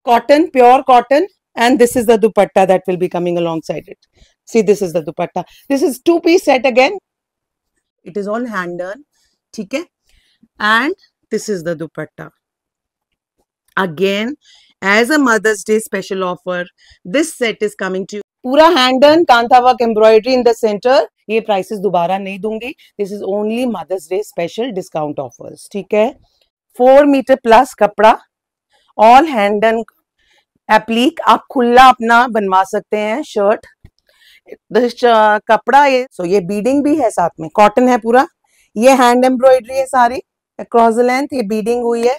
cotton, pure cotton, and this is the dupatta that will be coming alongside it. See, this is the dupatta. This is two-piece set again. It is all hand done, okay? And this is the dupatta. Again, as a Mother's Day special offer, this set is coming to you. पूरा hand done, kantha work embroidery in the center. ये prices दोबारा नहीं दूंगी. This is only Mother's Day special discount offers. ठीक है? 4 meter plus कपड़ा, all hand done एप्लीक. आप खुला अपना बनवा सकते हैं शर्ट. कपड़ा ये ये बीडिंग भी है साथ में, कॉटन है पूरा. ये हैंड एम्ब्रॉयडरी है सारी अक्रॉस द लेंथ. ये बीडिंग हुई है,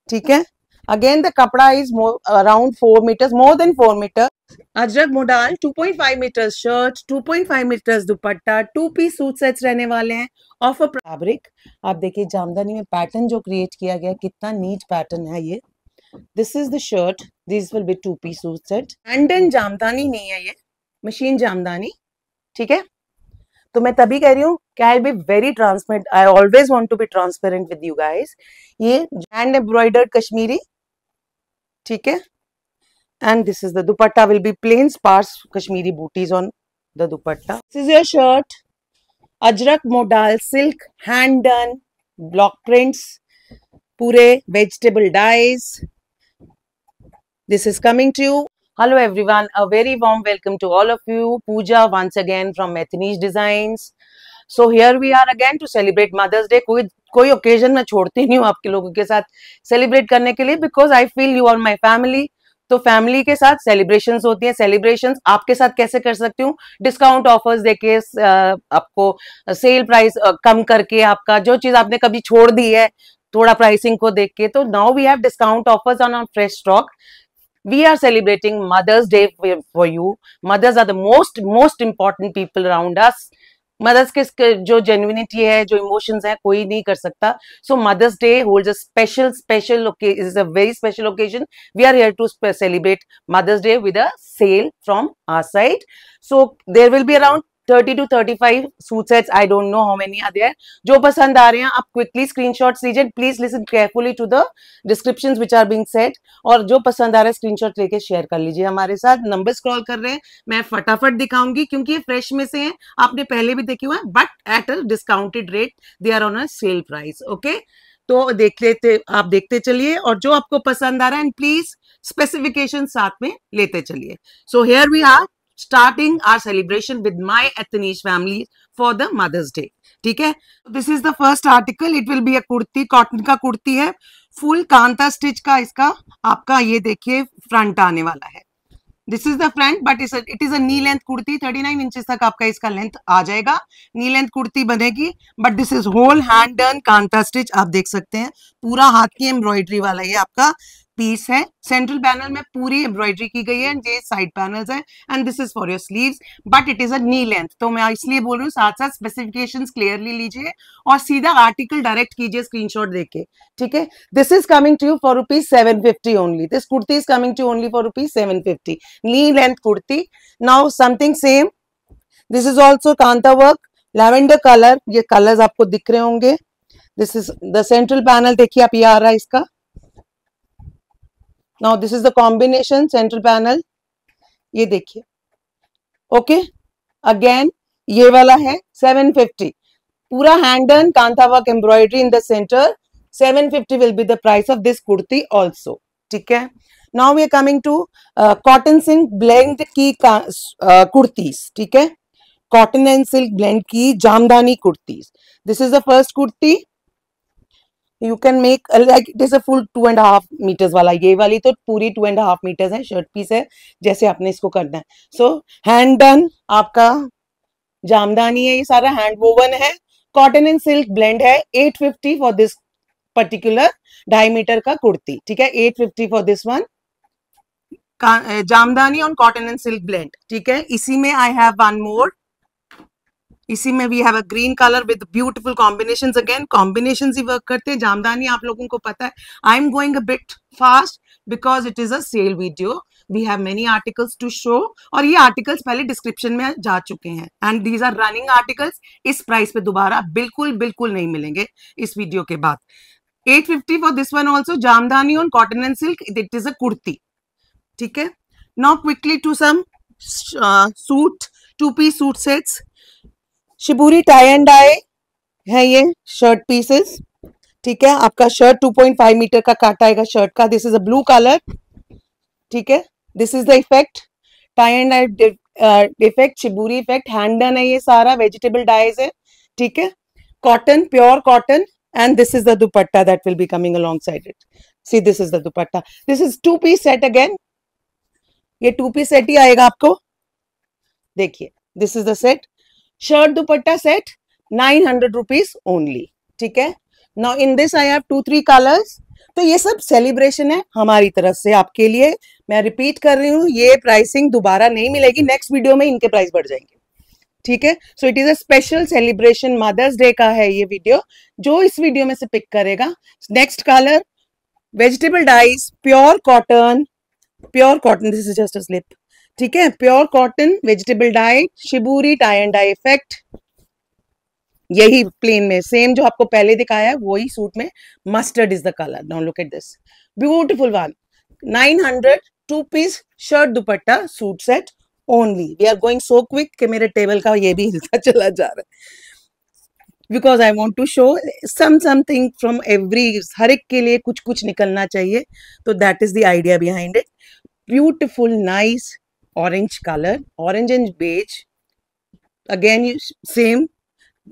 ठीक है. Again, the kapda is around 4 meters, more than 4 meters. Ajrak modal 2.5 meters shirt, 2.5 meters dupatta, 2-piece suit sets रहने वाले हैं. Of a fabric, आप देखिए जामदानी में पैटर्न जो क्रिएट किया गया, कितना नीट पैटर्न है ये. This is the shirt. These will be 2-piece suit set. And then jamdani नहीं है ये, मशीन जामदानी, ठीक है. तो मैं तभी कह रही हूँ कि I be very transparent. I always want to be transparent with you guys. ये हैंड एम्ब्रॉयडर्ड कश्मीरी, ठीक है. And this is the dupatta will be plain sparse Kashmiri booties on the dupatta. This is your shirt. Ajrak modal silk hand done block prints, पूरे vegetable dyes. This is coming to you. Hello everyone, a very warm welcome to all of you. Pooja once again from Methanish Designs. So here we are again to celebrate Mother's Day. कोई occasion मैं छोड़ती नहीं हूँ आपके लोगों के साथ celebrate करने के लिए, because I feel you are my family. तो फैमिली के साथ सेलिब्रेशंस होती हैं. सेलिब्रेशंस आपके साथ कैसे कर सकती हूँ? डिस्काउंट ऑफर्स देके, आपको सेल प्राइस कम करके, आपका जो चीज आपने कभी छोड़ दी है थोड़ा प्राइसिंग को देख के. तो now we have discount offers on fresh stock. We are celebrating Mother's Day for you. Mothers are the most important people around us. Mothers के जो genuinity है, जो emotions है, कोई नहीं कर सकता. So Mother's Day holds a special occasion. Is a very special occasion. We are here to celebrate Mother's Day with a sale from our side. So there will be around 30 to 35 suit sets. I don't know how many are there. जो पसंद आ रहे हैं आप quickly screenshots लीजिए. Please listen carefully to the descriptions which are being said. और जो पसंद आ रहा है screenshot लेके शेयर कर लीजिए हमारे साथ. नंबर स्क्रॉल कर रहे हैं, मैं फटाफट दिखाऊंगी क्योंकि ये फ्रेश में से हैं. आपने पहले भी देखे हुए हैं, but at a discounted rate. They are on a sale price. Okay, तो आप देखते चलिए और जो आपको पसंद आ रहा है, एंड प्लीज स्पेसिफिकेशन साथ में लेते चलिए. So here we are starting our celebration with my Athenish family for the Mother's Day. ठीक है. This is the first article. It will be a kurti, cotton का कुर्ती है, फुल कांता स्टिच का. इसका आपका ये देखिए फ्रंट आने वाला है. This is the front, but it is a knee length kurti. 39 inches तक आपका इसका लेंथ आ जाएगा. नी लेंथ कुर्ती बनेगी, but this is whole hand done kantha stitch. आप देख सकते हैं पूरा हाथ की एम्ब्रॉयडरी वाला ये आपका पीस है. सेंट्रल पैनल में पूरी एम्ब्रॉयडरी की गई है, ये साइड पैनल्स हैं, and this is for your sleeves, but it is a knee length. तो मैं इसलिए बोल रही हूँ, साथ साथ स्पेसिफिकेशंस क्लियरली लीजिए और सीधा आर्टिकल डायरेक्ट कीजिए स्क्रीनशॉट देके. ठीक है. This is coming to you for ₹750 only. This kurti is coming to only for ₹750. Knee length kurti. Now something same. This is also kantha work, lavender colour. ये कलर्स आपको दिख रहे होंगे. This is the central panel. देखिए आप, ये आ रहा है इसका. Now this is the combination central panel. ये देखिए. ओके, अगेन ये वाला है 750. पूरा hand done kantha work embroidery in the centre. 750 will be the price of this kurti also. ठीक है. Now we are coming to cotton silk blend की कुर्तीज. ठीक है. कॉटन एंड सिल्क ब्लेंड की jamdani kurtis. This is the first kurti. You can make like it is a full 2.5 meters वाला. ये वाली तो पूरी 2.5 meters है, शर्ट पीस है, जैसे आपने इसको करना है. सो हैंड डन आपका जामदानी है, ये सारा हैंड वोवन है. कॉटन एंड सिल्क ब्लेंड है. 850 फॉर दिस पर्टिकुलर 2.5 मीटर का कुर्ती. ठीक है. 850 for this one. Jamdani on cotton and silk blend. ठीक है. इसी में आई हैव वन मोर. इसी में we have a green colour with beautiful combinations. Again combinations ही वर्क करते हैं. जामदानी आप लोगों को पता है. I am going a bit fast because it is a sale video. We have many articles to show, और ये आर्टिकल्स पहले डिस्क्रिप्शन में जा चुके हैं, and these are running articles. इस प्राइस पे दोबारा बिल्कुल नहीं मिलेंगे इस वीडियो के बाद. 850 for this one also. Jamdani on cotton and silk. It is a kurti. ठीक है. Now quickly to some suit, 2 piece suit sets. Shibori tie and dye है ये शर्ट पीसेस. ठीक है, आपका शर्ट 2.5 मीटर का काटा आएगा शर्ट का. This is a blue colour. ठीक है, this is the effect, tie and dye effect, shibori effect, hand done है ये सारा, वेजिटेबल डाइज है. ठीक है, cotton, pure cotton. And this is the dupatta that will be coming alongside it. See, this is the dupatta. This is 2 piece set again. ये 2 piece set ही आएगा आपको. देखिए, this is the set. Shirt dupatta set 900 rupees only. ठीक है. Now in this I have 2-3 colors. तो ये सब celebration है हमारी तरफ से आपके लिए. मैं रिपीट कर रही हूँ, ये प्राइसिंग दोबारा नहीं मिलेगी. नेक्स्ट वीडियो में इनके प्राइस बढ़ जाएंगे. ठीक है. So it is a special celebration, mother's day का है ये वीडियो. जो इस वीडियो में से पिक करेगा, next colour vegetable dyes, pure cotton, this is just a slip. ठीक है, pure cotton, vegetable dye, shibori tie and dye effect. यही प्लेन में सेम जो आपको पहले दिखाया है वही सूट में. Mustard is the colour. Now look at this beautiful one. 900 2 piece shirt dupatta suit set only. We are going so quick कि मेरे टेबल का ये भी हिलता चला जा रहा है. Because I want to show something from every. हर एक के लिए कुछ कुछ निकलना चाहिए. तो that is the idea behind it. Beautiful nice orange colour, orange and beige. Again same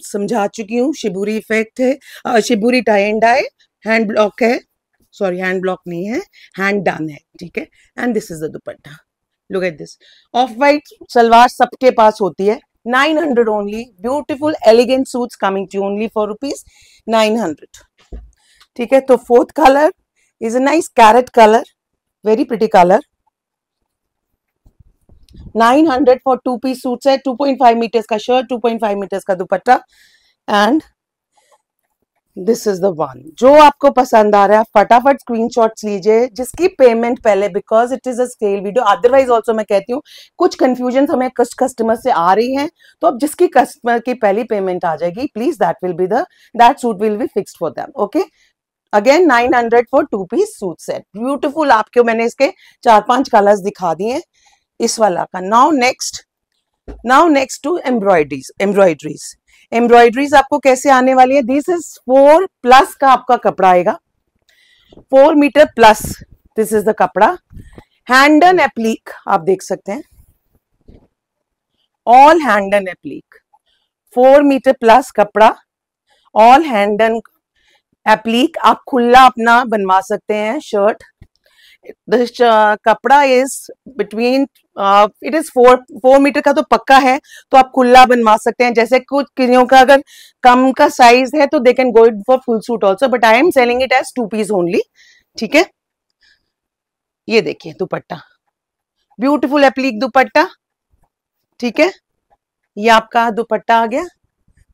समझा चुकी हूँ. शिबूरी इफेक्ट है, shibori tie and dye, hand block है, सॉरी हैंड ब्लॉक नहीं है, हैंड डन है. ठीक है, and this is the dupatta. Look at this. Off white salwar सबके पास होती है. 900 only. Beautiful elegant suits coming to only for ₹900. ठीक है, तो fourth colour is a nice carrot colour, very pretty colour. 900 for 2 piece suits है. 2.5 मीटर्स का shirt, 2.5 metres का dupatta. And this is the one. जो आपको पसंद आ रहा है फटाफट स्क्रीनशॉट्स लीजिए. जिसकी पेमेंट पहले, because it is a sale video, otherwise also मैं कहती हूँ कुछ कंफ्यूजन हमें कुछ कस्टमर से आ रही है. तो अब जिसकी कस्टमर की पहली पेमेंट आ जाएगी, please that suit will be fixed for them. Okay, again 900 for 2 piece suit set. Beautiful. आपको मैंने इसके 4-5 कलर्स दिखा दिए इस वाला का. Now next to embroideries. Embroideries आपको कैसे आने वाली है. दिस इज 4+ का आपका कपड़ा आएगा, 4 metre plus. This is the कपड़ा. हैंड डन एप्लीक आप देख सकते हैं, all hand done applique. 4 metre plus कपड़ा, ऑल हैंड डन एप्लीक. आप खुला अपना बनवा सकते हैं शर्ट. This कपड़ा is between, it is 4 metre का तो पक्का है. तो आप खुला बनवा सकते हैं. जैसे कुछ किन्हीं का अगर कम का साइज है तो they can go it for full suit also, but I am selling it as 2 piece only. ठीक है, ये देखिए दुपट्टा, ब्यूटीफुल एप्लीक दुपट्टा. ठीक है, ये आपका दुपट्टा आ गया,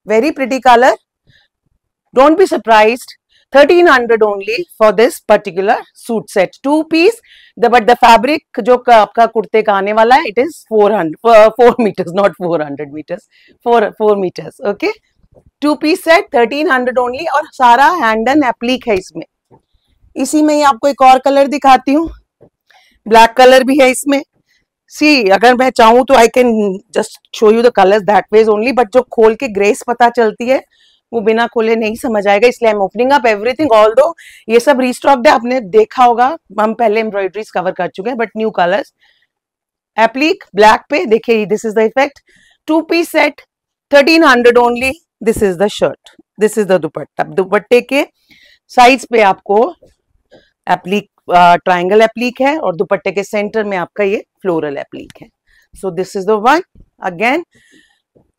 very pretty colour. Don't be surprised. 1300 only for this particular suit set. 2 piece, but the fabric जो आपका कुर्ते का आने वाला है, it is 4 meters, not 400 meters, 4 meters. Okay, 2 piece set 1300 only. और सारा हैंड डन एप्लीक है इसमें. इसी में ही आपको एक और कलर दिखाती हूँ, ब्लैक कलर भी है इसमें. सी, अगर मैं चाहूँ तो I can just show you the colours that was only, but जो खोल के ग्रेस पता चलती है वो बिना खोले नहीं समझ आएगा. इसलिए I am opening up everything. Although ये सब रीस्टॉक्ड है, आपने देखा होगा, हम पहले एम्ब्रॉयडरीज कवर कर चुके हैं, बट न्यू कलर्स. एप्लीक ब्लैक पे देखिए, this is the effect. 2 piece set 1300 only. This is the shirt, this is the दुपट्टा. दुपट्टे के साइज पे आपको एप्लीक, ट्राइंगल एप्लीक है, और दुपट्टे के सेंटर में आपका ये फ्लोरल एप्लीक है. So this is the one. Again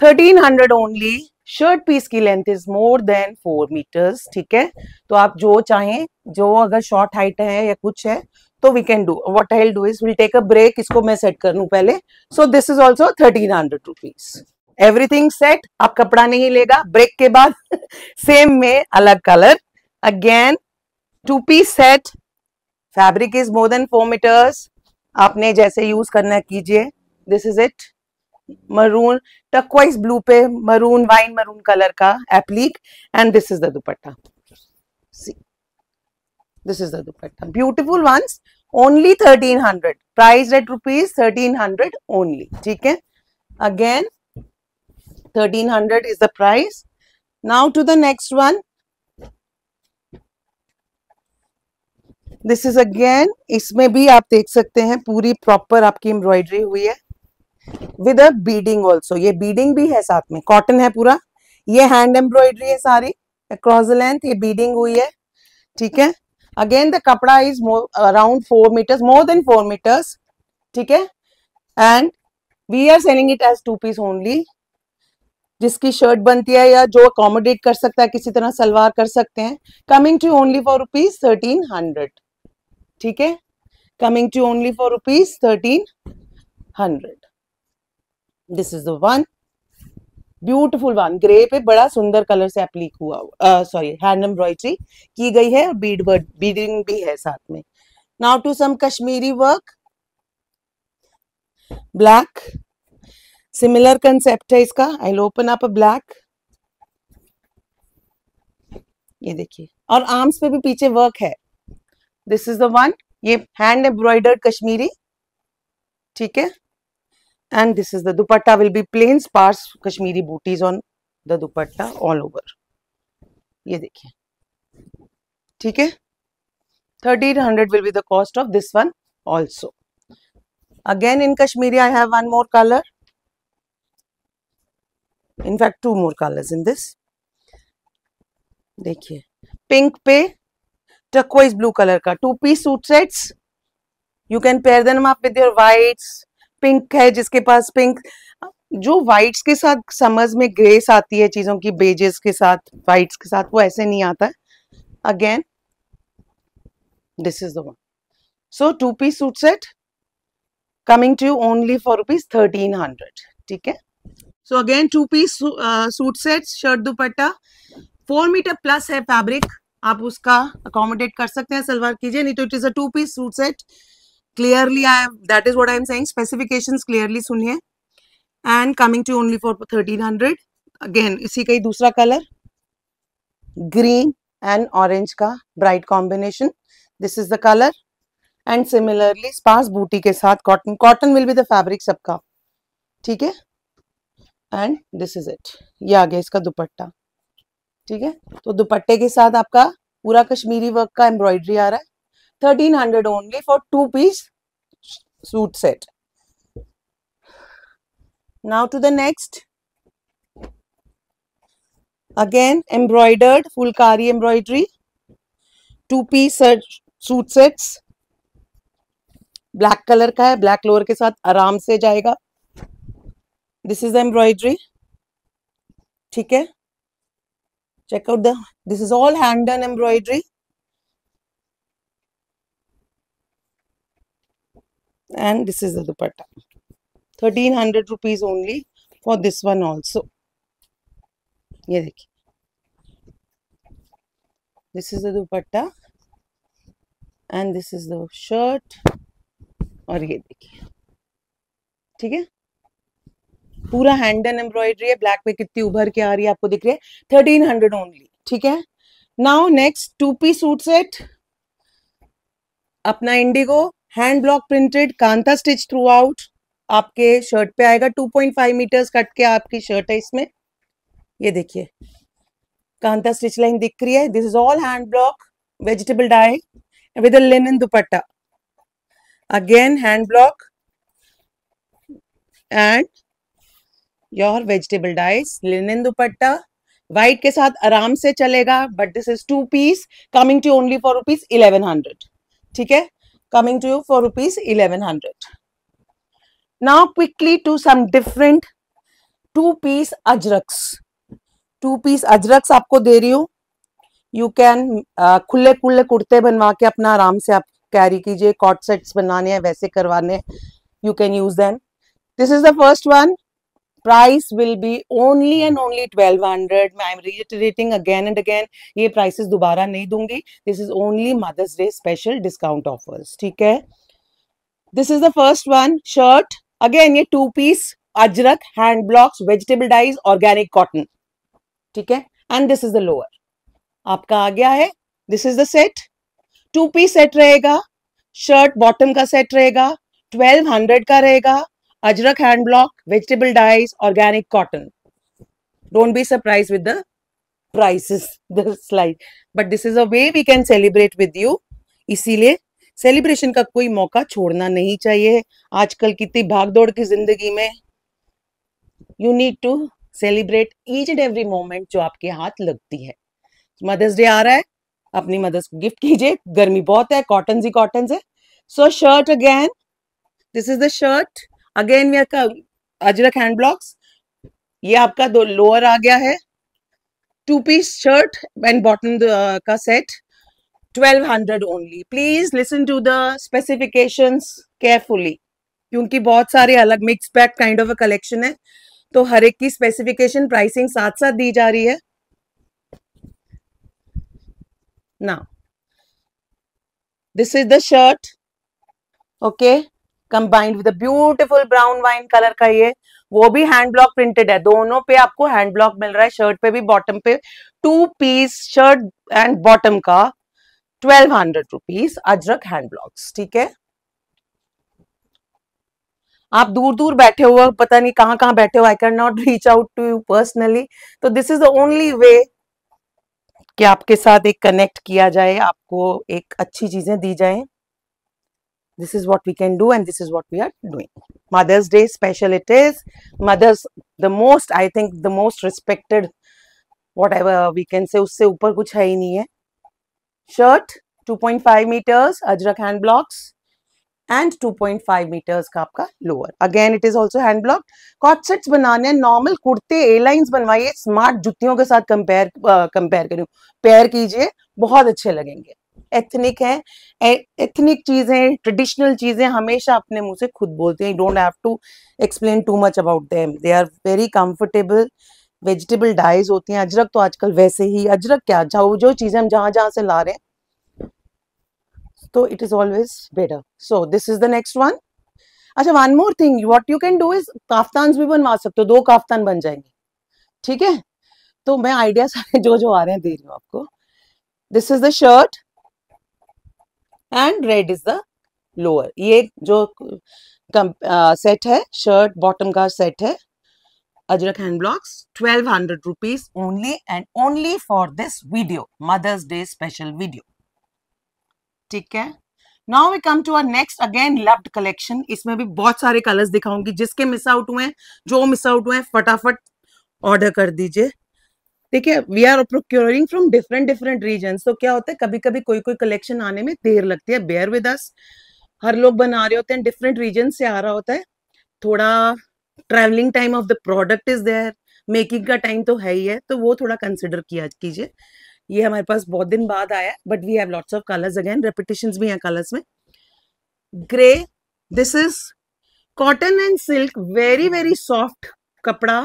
1300 only. Shirt piece की length is more than 4 meters. ठीक है, तो आप जो चाहें, जो अगर शॉर्ट हाइट है या कुछ है तो we can do. What I will do is will take a break. इसको मैं सेट कर लूं पहले. So this is also 1300 rupees. Everything set. आप कपड़ा नहीं लेगा ब्रेक के बाद. सेम में अलग colour. Again 2 piece set. Fabric is more than 4 meters. आपने जैसे यूज करना कीजिए. This is it. Maroon turquoise blue पे मरून, वाइन मरून कलर का applique. And this is the dupatta. See, this is the dupatta. Beautiful ones. Only 1300, price at rupees 1300 only, ठीक है। Again 1300 is the price. Now to the next one. This is again, इसमें भी आप देख सकते हैं पूरी प्रॉपर आपकी एम्ब्रॉयडरी हुई है विद अ बीडिंग ऑल्सो। ये बीडिंग भी है साथ में, कॉटन है पूरा, ये हैंड एम्ब्रॉयडरी है सारी अक्रॉस द लेंथ, ये बीडिंग हुई है, ठीक है। अगेन द कपड़ा is around 4 metres, more than 4 metres, ठीक है। And we are selling it as 2 piece only. जिसकी शर्ट बनती है या जो अकोमोडेट कर सकता है किसी तरह सलवार कर सकते हैं। Coming to only for rupees 1300, ठीक है। Coming to only for rupees 1300। This is the one, beautiful one, grey पे बड़ा सुंदर कलर से एप्लीक हुआ, सॉरी हैंड एम्ब्रॉयडरी की गई है और बीडिंग भी है साथ में। Now to some Kashmiri work, black, similar concept है इसका। I will open up a black, ये देखिए, और आर्म्स पे भी पीछे वर्क है। दिस इज द वन, ये हैंड एम्ब्रॉयडर्ड कश्मीरी, ठीक है। And this is the dupatta, will be plain sparse Kashmiri booties on the dupatta all over, ये देखिए, ठीक है। 1300 will be the cost of this one also. Again in Kashmiri I have one more color, in fact 2 more colors in this. देखिए, pink पे turquoise blue colour का 2 piece suit sets, you can pair them up with your whites. Pink है जिसके पास pink, जो whites के साथ summers में grace आती है चीजों की, बेजेस के साथ व्हाइट्स के साथ, वो ऐसे नहीं आता है। Again this is the one, so 2 piece suit set coming to only for rupees 1300, ठीक है। So again 2 piece suit set, shirt dupatta, 4 metre plus है फैब्रिक, आप उसका अकोमोडेट कर सकते हैं, सलवार कीजिए, नहीं तो it is a 2 piece suit set. Clearly that is what I am saying, specifications clearly सुनिए। And coming to only for 1300। Again इसी का ही दूसरा कलर, ग्रीन एंड ऑरेंज का bright combination, this is the colour. And similarly sparse booti के साथ cotton, cotton will be the fabric सबका, ठीक है। एंड दिस इज इट, ये आ गया इसका दुपट्टा, ठीक है। तो दुपट्टे के साथ आपका पूरा कश्मीरी वर्क का एम्ब्रॉयडरी आ रहा है, 1300 only for 2 piece suit set. Now to the next, again embroidered phulkari embroidery, 2 piece suit sets, black colour का है, ब्लैक लोअर के साथ आराम से जाएगा। दिस इज द एम्ब्रॉयडरी, ठीक है। Check out the, this is all hand done embroidery and this is the dupatta, 1300 rupees only for this one also. ये देखिए, this is the dupatta and this is the shirt, और ये देखिए, ठीक है। पूरा हैंड डन एम्ब्रॉयडरी है, black पे कितनी उभर के आ रही है आपको दिख रही है, 1300 ओनली, ठीक है। Now next 2 piece suit set, अपना indigo hand block printed kantha stitch throughout, आपके शर्ट पे आएगा, 2.5 मीटर्स कट के आपकी शर्ट है इसमें, ये देखिए कांता स्टिच लाइन दिख रही है। This is all hand block vegetable dye with a linen dupatta, again hand block and your vegetable dyes, linen dupatta, white के साथ आराम से चलेगा, but this is 2 piece coming to only for rupees 1100, ठीक है। Coming to you for rupees 1100. Now quickly to some different 2 piece ajraks. 2 piece ajraks आपको दे रही हूँ, यू कैन खुले खुले कुर्ते बनवा के अपना आराम से आप कैरी कीजिए, कॉट सेट्स बनाने हैं वैसे करवाने, you can use them. This is the first one, price will be only and only 1200। I am reiterating again and again, ये प्राइसेस दोबारा नहीं दूंगी, this is only Mother's day special discount offers, ठीक है। This is the first one, shirt, again ये 2 piece Ajrak hand blocks vegetable dyes organic cotton, ठीक है। And this is the lower आपका आ गया है, this is the set, 2 piece set रहेगा, शर्ट बॉटम का सेट रहेगा, 1200 का रहेगा, ajrakh hand block, vegetable dyes, organic cotton. Don't be surprise with the prices, the slide, but this is a way we can celebrate with you. इसीलिए celebration का कोई मौका छोड़ना नहीं चाहिए. आजकल कितनी भागदौड़ की जिंदगी में you need to celebrate each and every moment जो आपके हाथ लगती है. मदर्स डे आ रहा है, अपनी मदर्स को गिफ्ट कीजिए. गर्मी बहुत है, कॉटन ही कॉटन है. So shirt again, this is the shirt again. We are Ajrak hand blocks. ये आपका दो लोअर आ गया है, 2-piece shirt and bottom ka set, 1200 only. Please listen to the specifications carefully, क्योंकि बहुत सारे अलग mix pack kind of a collection है, तो हर एक की स्पेसिफिकेशन प्राइसिंग साथ साथ दी जा रही है. Now this is the shirt, okay, combined with a beautiful brown wine color का. ये वो भी हैंड ब्लॉक प्रिंटेड है, दोनों पे आपको हैंड ब्लॉक मिल रहा है, शर्ट पे भी बॉटम पे. 2-piece शर्ट एंड बॉटम का 1200 रुपीज, अजरक हैंड ब्लॉक्स. ठीक है, आप दूर दूर बैठे हो, पता नहीं कहाँ कहाँ बैठे हो, I can not reach out to you personally, तो this is the only way कि आपके साथ एक कनेक्ट किया जाए, आपको एक अच्छी चीजें दी जाए. This is what we can do and this is what we are doing. Mother's Day special it is. Mothers, the most, I think the most respected, whatever we can say, उससे ऊपर कुछ है ही नहीं है. Shirt 2.5 meters, ajrakh hand blocks, and 2.5 meters का आपका lower. Again it is also hand block. कॉट sets बनाने हैं, नॉर्मल कुर्ते ए लाइंस बनवाइए, स्मार्ट जुतियों के साथ कंपेयर करूँ, पेयर कीजिए, बहुत अच्छे लगेंगे. एथनिक है, एथनिक चीजें, ट्रेडिशनल चीजें हमेशा अपने मुंह से खुद बोलते हैं. You don't have to explain too much about them, they are very comfortable. Vegetable dyes होती हैं, अजरक तो आजकल वैसे ही, अजरक क्या जो चीजें हम जहां जहां से ला रहे हैं, तो it is always better. So this is the next one. अच्छा, one more thing what you can do is, kaftan भी बनवा सकते हो, 2 काफ्तान बन जाएंगे. ठीक है, तो मैं आइडिया सारे जो आ रहे हैं दे रही हूँ आपको. This is the shirt and red is the lower. ये जो सेट है, शर्ट बॉटम का सेट है, ajrakh hand blocks, 1200 rupees only and only for this video, mother's day special video. ठीक है, now we come to our next again loved collection. इसमें भी बहुत सारे कलर्स दिखाऊंगी, जिसके मिस आउट हुए हैं, जो मिस आउट हुए हैं फटाफट ऑर्डर कर दीजिए. देखिए, we are procuring from different region, तो क्या होता है, कभी कभी कोई कलेक्शन आने में देर लगती है. बेयर विद अस, हर लोग बना रहे होते हैं, डिफरेंट रीजन से आ रहा होता है, थोड़ा travelling time of the product is there, making का टाइम तो है ही है, तो वो थोड़ा कंसिडर किया कीजिए. ये हमारे पास बहुत दिन बाद आया है, but we have lots of colours. Again repetitions भी हैं कलर्स में. Grey, this is cotton and silk, very very soft कपड़ा,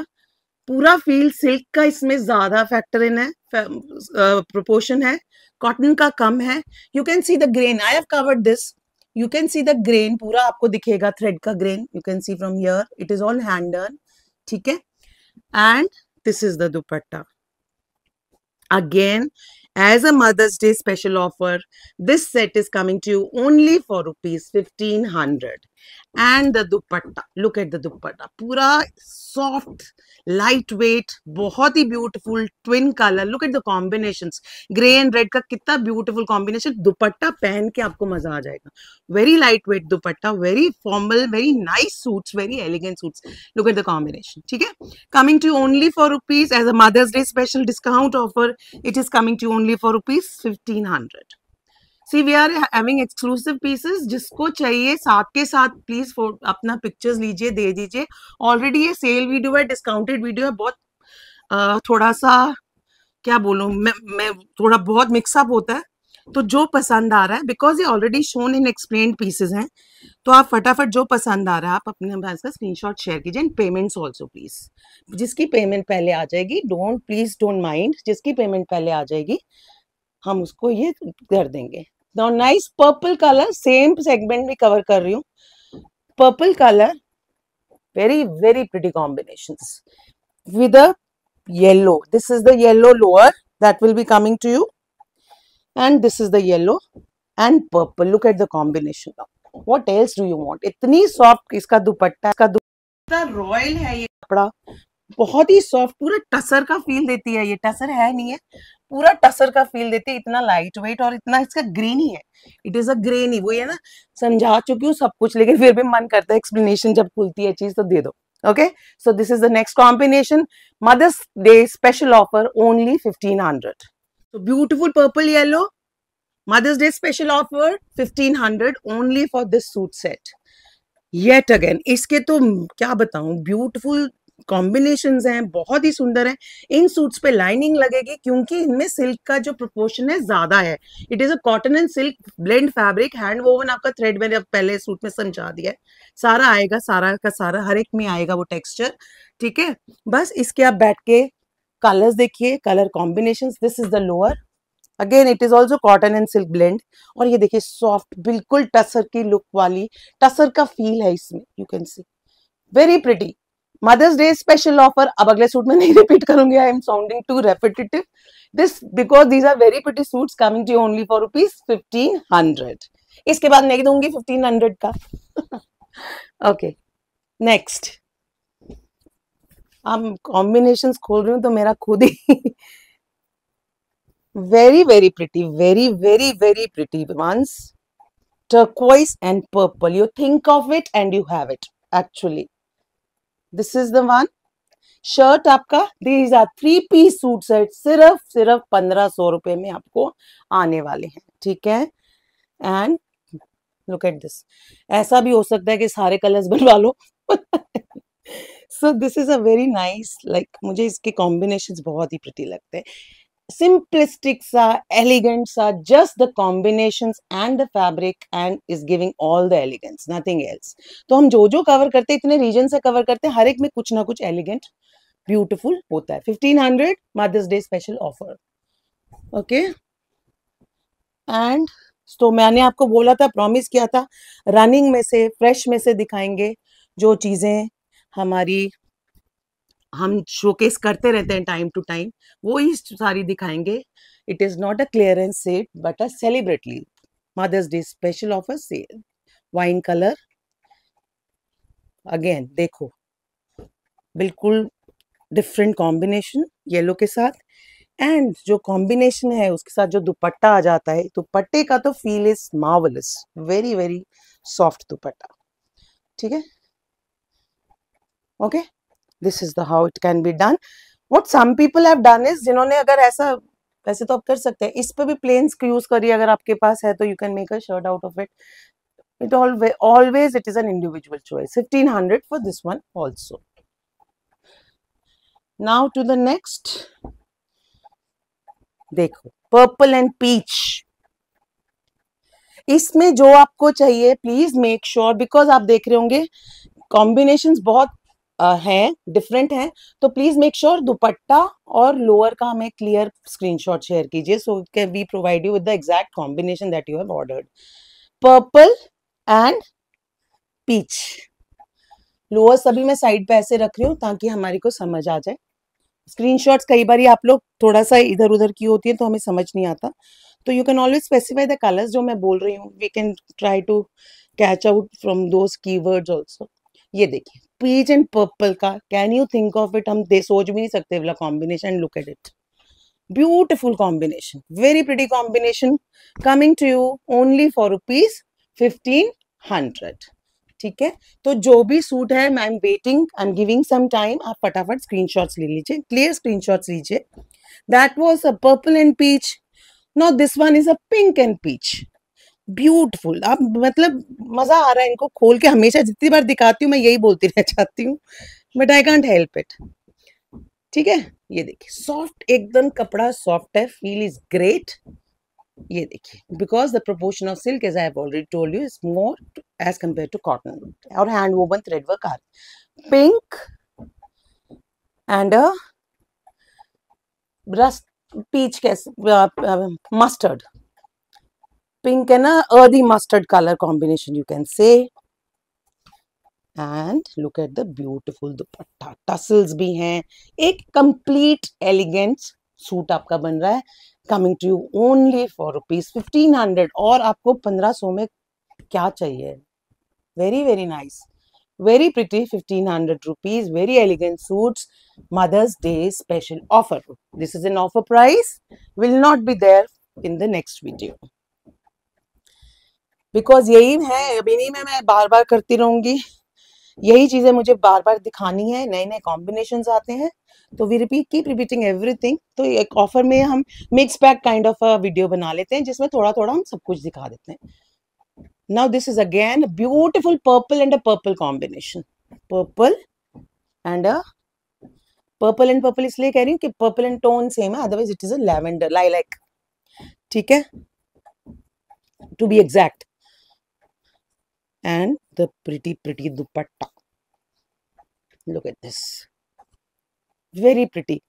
पूरा फील सिल्क का इसमें ज्यादा फैक्टर इन है, प्रोपोर्शन है, कॉटन का कम है. You can see the grain, I have covered this, you can see the grain, पूरा आपको दिखेगा थ्रेड का grain, you can C from here, it is all hand done. ठीक है, and this is the dupatta. Again, as a Mother's Day special offer, this set is coming to you only for rupees 1500. And the dupatta, look at the dupatta, पूरा soft, lightweight, बहुत ही beautiful twin color. Look at the combinations, grey and red का कितना beautiful combination. दुपट्टा पहन के आपको मजा आ जाएगा. Very lightweight dupatta, very formal, very nice suits, very elegant suits. Look at the combination. ठीक है, coming to you only for rupees, as a Mother's Day special discount offer, it is coming to you only for rupees 1500. See, we are having exclusive pieces. जिसको चाहिए साथ के साथ please अपना pictures लीजिए, दे दीजिए. ऑलरेडी ये सेल वीडियो है, डिस्काउंटेड वीडियो है, बहुत थोड़ा सा क्या बोलूं मैं थोड़ा बहुत मिक्सअप होता है, तो जो पसंद आ रहा है, बिकॉज ये already shown in explained pieces हैं, तो आप फटाफट जो पसंद आ रहा है आप अपने पास का स्क्रीनशॉट शेयर कीजिए. एंड पेमेंट्स ऑल्सो प्लीज, जिसकी पेमेंट पहले आ जाएगी, प्लीज डोंट माइंड, जिसकी पेमेंट पहले आ जाएगी हम उसको ये कर देंगे. Now nice purple color, same segment में cover कर रही हूँ. Purple color, very very pretty combinations with a yellow. This is the yellow lower that will be coming to you, and this is the yellow and purple. Look at the combination now. What else do you want? इतनी soft इसका दुपट्टा, royal है ये कपड़ा, बहुत ही soft, पूरा टसर का feel देती है। ये टसर है नहीं है, पूरा टसर का फील देती है, इतना लाइट वेट और इतना इसका ग्रेनी है। इट इज अ ग्रेनी, वो ये ना समझा चुकी हूँ सब कुछ, लेकिन फिर भी मन करता है एक्सप्लेनेशन जब खुलती है चीज तो दे दो। Okay, so this is the next combination, mother's day special offer only 1500। So beautiful purple yellow, Mother's Day special offer 1500 only for this suit set. Yet again, इसके तो क्या बताऊं, ब्यूटीफुल कॉम्बिनेशंस हैं, बहुत ही सुंदर है। इन सूट्स पे lining लगेगी क्योंकि इनमें सिल्क का जो प्रोपोर्शन है ज्यादा है। It is a cotton and silk blend fabric, hand woven आपका थ्रेड मैंने पहले सूट में समझा दिया है, सारा आएगा, सारा का सारा हर एक में आएगा वो टेक्सचर। ठीक है, बस इसके आप बैठ के कलर्स देखिए, colour combinations. This is the lower, again it is also cotton and silk blend, और ये देखिए सॉफ्ट, बिल्कुल टसर की लुक वाली, टसर का फील है इसमें, you can see, very pretty. Mother's day special offer, अब अगले सूट में नहीं रिपीट करूंगी, I am sounding too repetitive this because these are very pretty suits coming to only for ₹1500। इसके बाद नहीं दूंगी 1500 का। Okay, next. अब कॉम्बिनेशंस खोल रही हूँ तो मेरा खुद ही very very pretty, very pretty ones, turquoise and purple. You think of it and you have it actually. This is the one. Shirt आपका, these are 3-piece suit set, सिर्फ 1500 रुपए में आपको आने वाले हैं। ठीक है, एंड लुक एट दिस, ऐसा भी हो सकता है कि सारे कलर्स बनवा लो। So this is a very nice, like मुझे इसके कॉम्बिनेशंस बहुत ही प्रिटी लगते हैं, simplistic sa, elegant sa, just the combinations and the fabric and is giving all the elegance, nothing else. तो हम जो कवर करते हैं, इतने रीजन से कवर करते हैं, हर एक में कुछ ना कुछ एलिगेंट ब्यूटीफुल होता है। 1500 mother's day special offer. Okay, and तो मैंने आपको बोला था, प्रॉमिस किया था, रनिंग में से, फ्रेश में से दिखाएंगे जो चीजें हमारी हम शोकेस करते रहते हैं टाइम टू टाइम, वो ही सारी दिखाएंगे। It is not a clearance sale but a celebratory Mother's day special offer sale. Wine colour, again देखो बिल्कुल डिफरेंट कॉम्बिनेशन येलो के साथ, एंड जो कॉम्बिनेशन है उसके साथ जो दुपट्टा आ जाता है, दुपट्टे का तो feel is marvellous, very very soft dupatta. ठीक है, okay, this is the how it can be done. What some people have done is, जिन्होंने अगर ऐसा, वैसे तो आप कर सकते हैं, इस पे भी प्लेन्स यूज करिए अगर आपके पास है तो, you can make a shirt out of it. It always it is an individual choice. 1500 for this one also. Now to the next. देखो पर्पल एंड पीच, इसमें जो आपको चाहिए प्लीज मेक श्योर, बिकॉज आप देख रहे होंगे कॉम्बिनेशंस बहुत हैं, डिफरेंट हैं, तो प्लीज मेक श्योर दुपट्टा और लोअर का हमें क्लियर स्क्रीनशॉट शेयर कीजिए, so can we provide you with the exact combination that you have ordered. Purple and peach, lower सभी मैं साइड पे ऐसे रख रही हूँ ताकि हमारी को समझ आ जाए। स्क्रीनशॉट्स कई बार आप लोग थोड़ा सा इधर उधर की होती है तो हमें समझ नहीं आता, तो you can always specify the colours जो मैं बोल रही हूँ, we can try to catch out from those keywords also. ये देखिए पीच एंड पर्पल का, can you think of it, हम सोच भी नहीं सकते वाला combination. Look at it, beautiful combination, very pretty combination, coming to you only for ₹1500। ठीक है, तो जो भी सूट है, I am waiting, I am giving some time, आप फटाफट स्क्रीनशॉट्स ले लीजिए, क्लियर स्क्रीनशॉट्स लीजिए। That was a purple and peach, now this one is a pink and peach, beautiful. आप मतलब मजा आ रहा है इनको खोल के, हमेशा जितनी बार दिखाती हूँ मैं यही बोलती रह जाती हूँ, but I can't help it. ठीक है, ये देखिए सॉफ्ट, एकदम कपड़ा सॉफ्ट है, फील इज ग्रेट। ये देखिए, because the proportion of silk as I have already told you is more as compare to cotton, और hand woven thread work are. Pink and a rust peach, कैसे mustard, pink and earthy mustard colour combination you can say, and look at the beautiful dupatta, tassels भी हैं, एक complete elegant suit आपका बन रहा है coming to you only for ₹1500 और आपको 1500 में क्या चाहिए. Very very nice, very pretty, 1500 rupees, very elegant suits, Mother's Day special offer. This is an offer price, will not be there in the next video. Because यही है, अभी नहीं मैं बार बार करती रहूंगी, यही चीजें मुझे बार बार दिखानी है, नए नए कॉम्बिनेशंस आते हैं तो वी कीप रिपीटिंग एवरीथिंग. तो एक ऑफर में हम mix pack kind of video बना लेते हैं जिसमें थोड़ा थोड़ा हम सब कुछ दिखा देते हैं. Now this is again a beautiful purple and a purple combination. Purple and purple इसलिए कह रही हूँ कि purple and tone same है, otherwise it is a lavender lilac. ठीक है, to be exact. And the pretty dupatta. Look at this. Very pretty.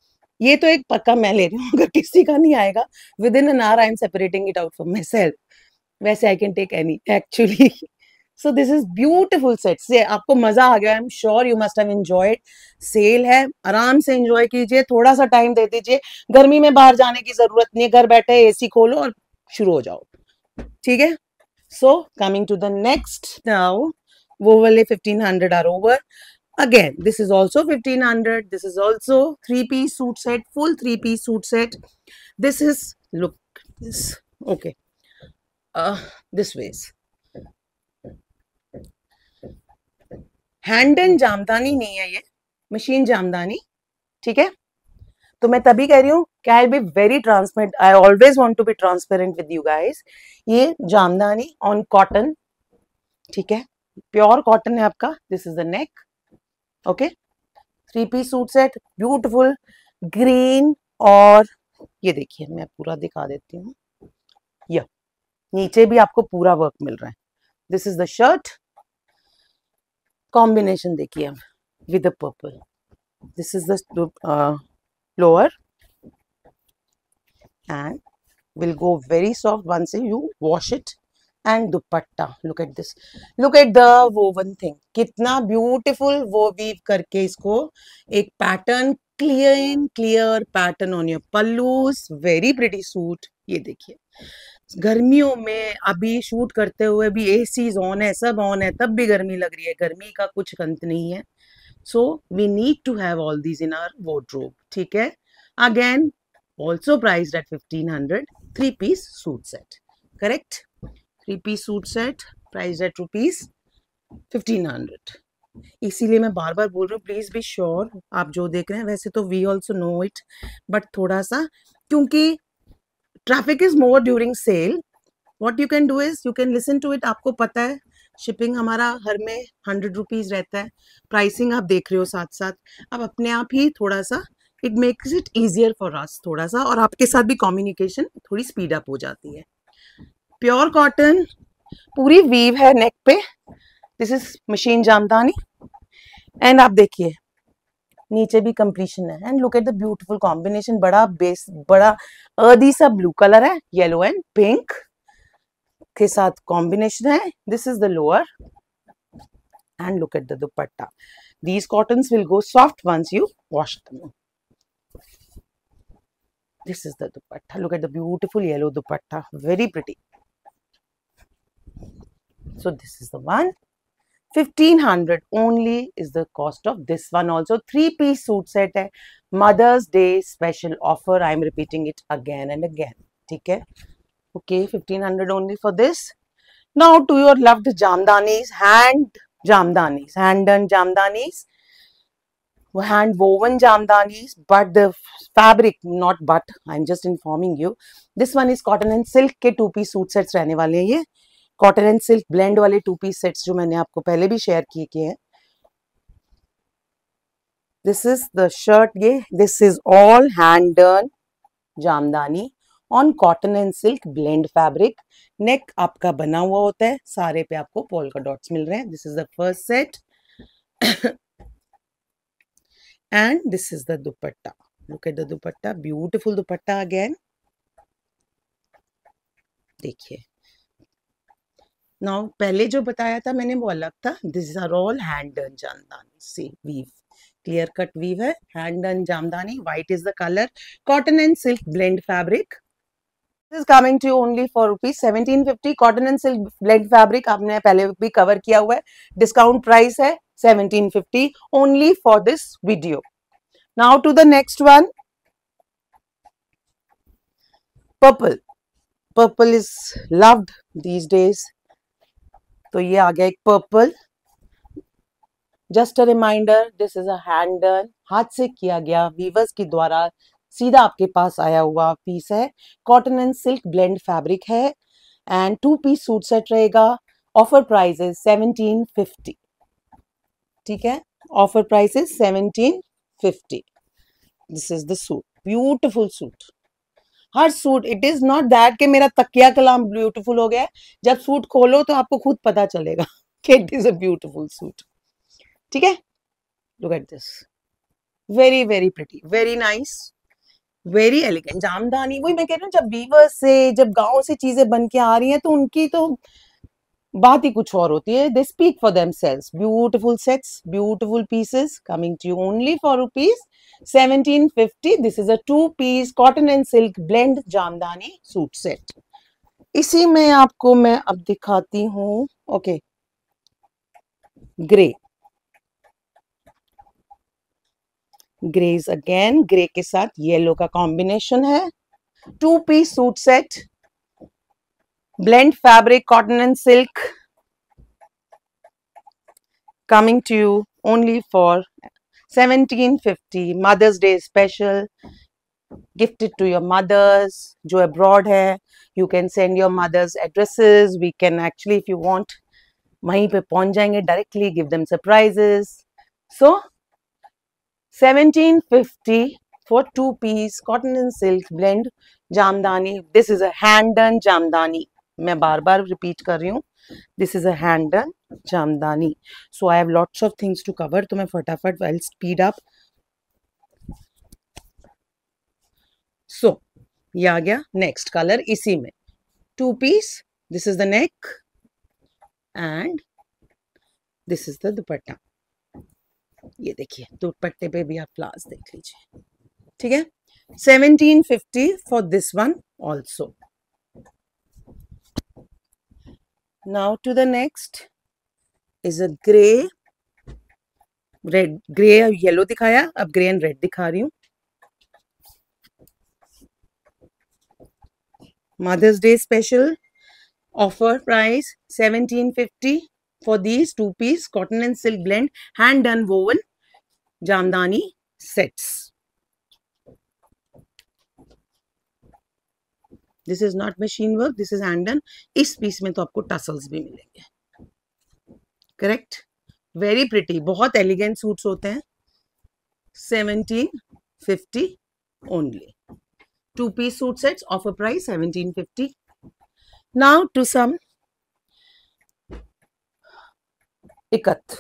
ये तो एक पक्का मैं ले रही हूँ, अगर किसी का नहीं आएगा within an hour I am separating it out for myself. वैसे I can take any actually. So this is beautiful sets. से आपको मजा आ गया. I'm sure you must have enjoyed. Sale है, आराम से enjoy कीजिए, थोड़ा सा टाइम दे दीजिए. गर्मी में बाहर जाने की जरूरत नहीं है, घर बैठे एसी खोलो और शुरू हो जाओ. ठीक है. So coming to the next now, वो वाले 1500 are over. Again, this is also 1500. This is also 3-piece suit set, full 3-piece suit set. This is, look, this, okay. This ways. Hand and jamdani नहीं है, ये machine jamdani. ठीक है, तो मैं तभी कह रही हूँ कि I will be very transparent. I always want to be transparent with you guys. ये जामदानी ऑन कॉटन. ठीक है, प्योर कॉटन है आपका. This is the neck. Okay, 3-piece suit set, beautiful green. और ये देखिए, मैं पूरा दिखा देती हूँ. ये नीचे भी आपको पूरा वर्क मिल रहा है. This is the shirt. Combination देखिए अब with the purple. This is the lower and will go very soft once you wash it. And dupatta, look at this, look at the woven thing. कितना beautiful वो weave करके इसको एक pattern, clear pattern on your pallus. Very pretty suit. ये देखिए, गर्मियों में अभी शूट करते हुए भी एसीज ऑन है, सब ऑन है, तब भी गर्मी लग रही है. गर्मी का कुछ अंत नहीं है. So we need to have all these in our wardrobe. ठीक है, again also priced at 1500. 3-piece suit set, correct? 3-piece suit set priced at ₹1500. इसीलिए मैं बार बार बोल रही हूँ, प्लीज बी श्योर. आप जो देख रहे हैं, वैसे तो we also know it, but थोड़ा सा, क्योंकि traffic is more during sale. What you can do is you can listen to it. आपको पता है शिपिंग हमारा हर में ₹100 रहता है. प्राइसिंग आप देख रहे हो साथ साथ. आप अपने आप ही थोड़ा सा, it makes it easier for us थोड़ा सा, और आपके साथ भी कम्युनिकेशन थोड़ी स्पीड अप हो जाती है. प्योर कॉटन, पूरी वीव है नेक पे. This is machine jamdani. And आप देखिए नीचे भी कंप्लीशन है. And look at the beautiful combination. बड़ा बेस, बड़ा अर्दी सा ब्लू कलर है, येलो एंड पिंक के साथ कॉम्बिनेशन है. This is the lower. And look at the dupatta. These cottons will go soft once you wash them. This is the dupatta. Look at the beautiful yellow dupatta. Very pretty. So this is the one. 1500 only is the cost of this one also. 3-piece suit set hai. Mother's Day special offer. I am repeating it again and again. ठीक है? Okay, 1500 only for this. Now to your loved jamdanis, hand done jamdanis. Hand woven jamdanis, but the fabric, not but, I'm just informing you. This one is cotton and silk के 2-piece suit sets रहने वाले हैं. ये cotton and silk blend वाले 2-piece sets जो मैंने आपको पहले भी शेयर किए हैं. This is the shirt. ये this is all hand done jamdani on cotton and silk blend fabric. Neck आपका बना हुआ होता है, सारे पे आपको पोल्का डॉट्स मिल रहे हैं. This is the first set. And this is the dupatta. Look at the dupatta. Beautiful dupatta again. देखिए, now पहले जो बताया था मैंने वो अलग था. These are all hand done jamdani. See, weave, clear cut weave है. Hand done jamdani. White is the color. Cotton and silk blend fabric. This is coming to you only for rupees 1750. Cotton and silk blend fabric आपने पहले भी cover किया हुआ है, discount price है 1750 only for this video. Now to the next one, purple. Purple is loved these days. तो ये आ गया एक purple. Just a reminder, this is a hand done, हाथ से किया गया, वीवर्स के द्वारा सीधा आपके पास आया हुआ पीस है. Cotton and silk blend fabric है एंड 2 पीस सूट सेट रहेगा. Offer price is 1750. ठीक है, offer price is 1750. This is the suit, beautiful suit. Her suit, it is not that कि मेरा तकिया कलाम ब्यूटिफुल हो गया है. जब सूट खोलो तो आपको खुद पता चलेगा कि it is a beautiful suit. ठीक है, look at this, very very pretty, very nice, very elegant. Jamdani, वही मैं कह रही हूँ, जब वीवर्स से, जब गांव से चीजें बन के आ रही हैं तो उनकी तो बात ही कुछ और होती है. They speak for themselves. Beautiful sets, beautiful pieces coming to you only for rupees 1750. This is a 2 piece cotton and silk blend jamdani suit set. इसी में आपको मैं अब दिखाती हूँ. Okay, grey. Greys again, grey के साथ येलो का कॉम्बिनेशन है. 2 piece suit set, blend fabric, cotton and silk, coming to you only for 1750. Mother's Day special, gifted to your mothers जो abroad है. You can send your mothers addresses. We can actually, if you want, वहीं पे पहुंच जाएंगे directly, give them surprises. So 1750 for 2 piece cotton and silk blend jamdani. This is a hand done jamdani. मैं बार बार repeat कर रही हूँ, this is a hand done jamdani. So I have lots of things to cover, तो मैं फटाफट विल स्पीड अप. सो ये आ गया नेक्स्ट कलर इसी में. 2 piece, this is the neck and this is the dupatta. ये देखिए, दुपट्टे पे भी आप फ्लावर्स देख लीजिए. ठीक है, 1750 for this one also. Now to the next is a grey, red, grey और yellow दिखाया, अब grey and red दिखा रही हूँ. Mother's Day special, offer price 1750 for these 2 piece cotton and silk blend hand done woven Jamdani sets. This is not machine work, this is hand done. इस piece में तो आपको टसल्स भी मिलेंगे. करेक्ट, वेरी प्रिटी, बहुत एलिगेंट सूट्स होते हैं. 1750 only. 2 piece suit sets, offer price 1750. Now to some ikat.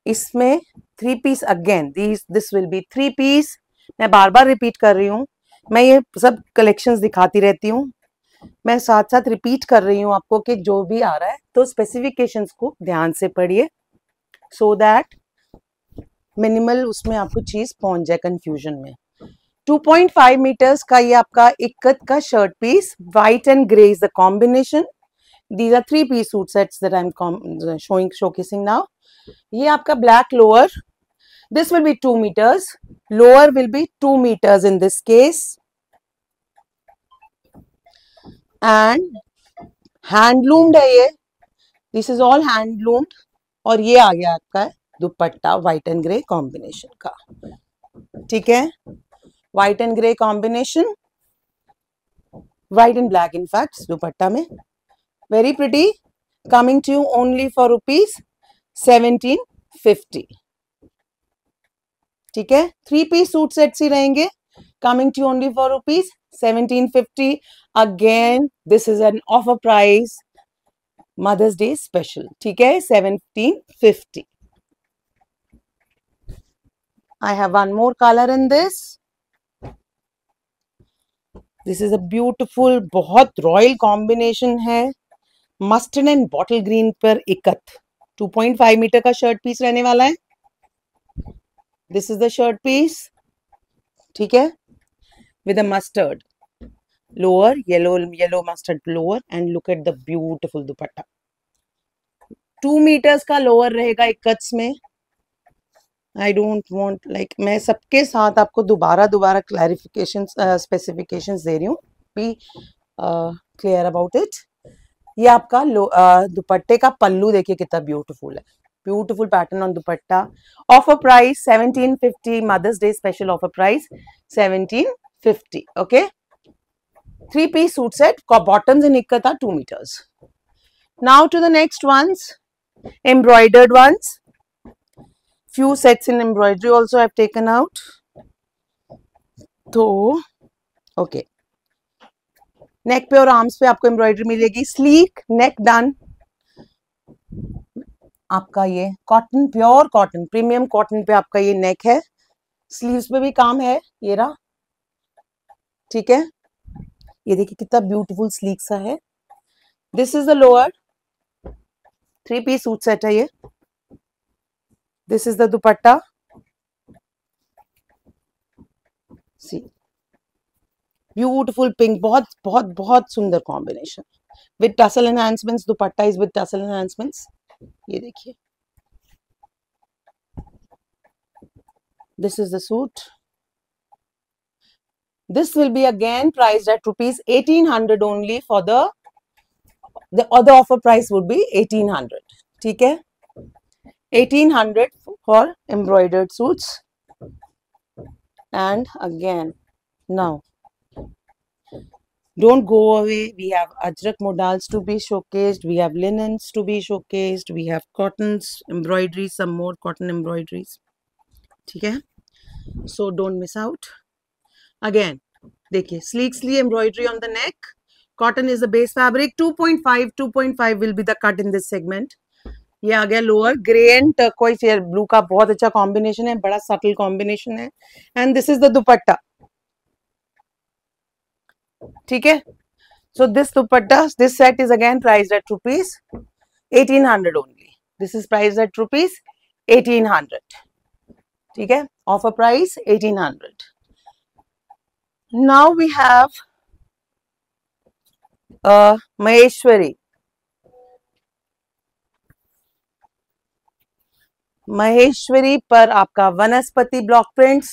इसमें 3 piece again, this will be 3 piece. मैं बार बार रिपीट कर रही हूँ, मैं ये सब कलेक्शंस दिखाती रहती हूँ, मैं साथ साथ रिपीट कर रही हूँ आपको कि जो भी आ रहा है तो स्पेसिफिकेशंस को ध्यान से पढ़िए, सो दैट मिनिमल उसमें आपको चीज पहुंच जाए कंफ्यूजन में. 2.5 मीटर्स का ये आपका इक्कत का shirt piece, white and grey is the combination. These are 3 piece suit sets that I am showcasing now. ये आपका black lower, this will be 2 meters, lower will be 2 meters in this case, and hand loomed है ये, this is all hand loomed. और ये आ गया आपका dupatta white and grey combination का. ठीक है, white and grey combination, white and black in fact dupatta में. Very pretty, coming to you only for rupees 1750. ठीक है, 3 पीस सूट सेट्स ही रहेंगे, coming to only for rupees 1750. Again this is an offer price, Mother's day special. ठीक है, 1750. I have one more colour in this. This is a beautiful, बहुत royal combination है, mustard and bottle green पर ikat. 2.5 metre का shirt piece रहने वाला है. This is the shirt piece. ठीक है, with a mustard. lower, yellow mustard lower, and look at the beautiful dupatta. 2 meters का lower रहेगा एक कट्स में. I don't want like मैं सबके साथ आपको दोबारा clarifications specifications दे रही हूँ. Be clear about it. ये आपका दुपट्टे का पल्लू देखिए कितना ब्यूटीफुल है. Beautiful pattern on dupatta. Offer price 1750. Mother's Day special offer price 1750. Okay. 3-piece suit set. Bottoms in ikkata 2 meters. Now to the next ones. Embroidered ones. Few sets in embroidery also I've taken out. So, okay. Neck पे और arms पे आपको embroidery मिलेगी. Sleek neck done. आपका ये cotton, pure cotton, premium cotton पे आपका ये नेक है. स्लीव्स पे भी काम है, ये रहा. ठीक है, ये देखिए कितना ब्यूटीफुल स्लीक सा है. This is the lower. 3-piece suit set है ये. This is the dupatta. See beautiful pink, बहुत बहुत बहुत सुंदर combination with tassel enhancements. Dupatta is with tassel enhancements. ये देखिए, this is the suit. This will be again priced at rupees 1800 only. For the other offer price would be 1800. ठीक है, 1800 for embroidered suits. And again, now don't go away. We have ajrak modals to be showcased. We have linens to be showcased. We have cottons, embroidery, some more cotton embroideries. ठीक है, so don't miss out. Again, देखिए, sleek embroidery on the neck. Cotton is the base fabric. 2.5 will be the cut in this segment. ये आ गया lower. Grey and turquoise blue का बहुत अच्छा combination है, बड़ा सटल कॉम्बिनेशन है. And this is the dupatta. ठीक है, so this dupatta, this set is again priced at rupees 1800 only. This is priced at rupees 1800. ठीक है, offer price 1800. Now we have Maheshwari. Maheshwari पर आपका वनस्पति ब्लॉक प्रिंट्स,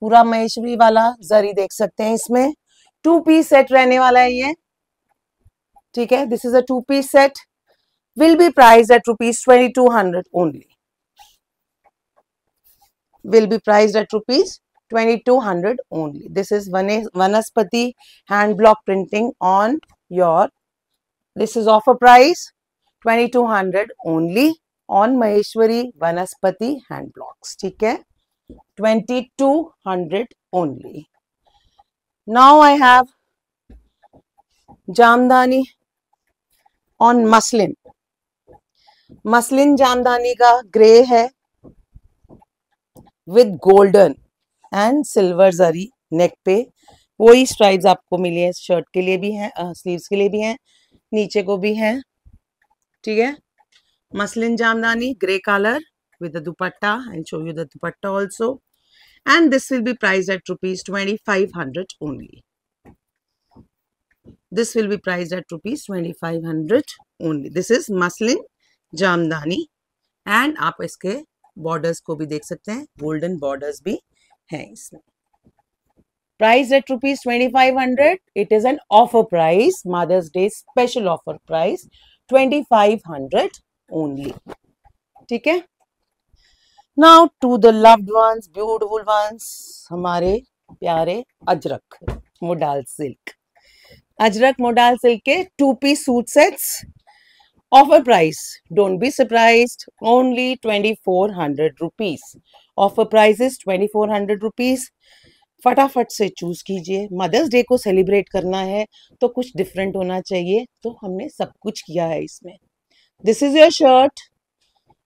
पूरा महेश्वरी वाला जरी देख सकते हैं इसमें. 2-piece सेट रहने वाला है ये. ठीक है, this is a 2-piece set. Will be price at rupees 2200 only. Will be priced at rupees 2200 only. This is Vanaspati hand block printing on your. This is offer price 2200 only on Maheshwari Vanaspati hand blocks. ठीक है, 2200 only. Now I have Jamdani on muslin. Muslin Jamdani का grey है with golden and silver जरी नेक पे. वही stripes आपको मिली है. Shirt के लिए भी हैं, स्लीव्स के लिए भी हैं, नीचे को भी हैं. ठीक है, muslin jamdani grey colour with the dupatta, and show you the dupatta also. And this will be priced at rupees 2500 only. This will be priced at rupees 2500 only. This is muslin jamdani. And आप इसके borders को भी देख सकते हैं, golden borders भी हैं इसमें. Price at rupees 2500. It is an offer price, Mother's day special offer price 2500 only. ठीक है, now to the loved ones, beautiful ones, हमारे प्यारे ajrak modal silk. Ajrak modal silk के 2-piece suit sets. Offer price, don't be surprised, only 2400 rupees. Offer price is 2400 rupees. फटाफट से choose कीजिए. Mother's day को celebrate करना है तो कुछ डिफरेंट होना चाहिए, तो हमने सब कुछ किया है इसमें. This is your shirt,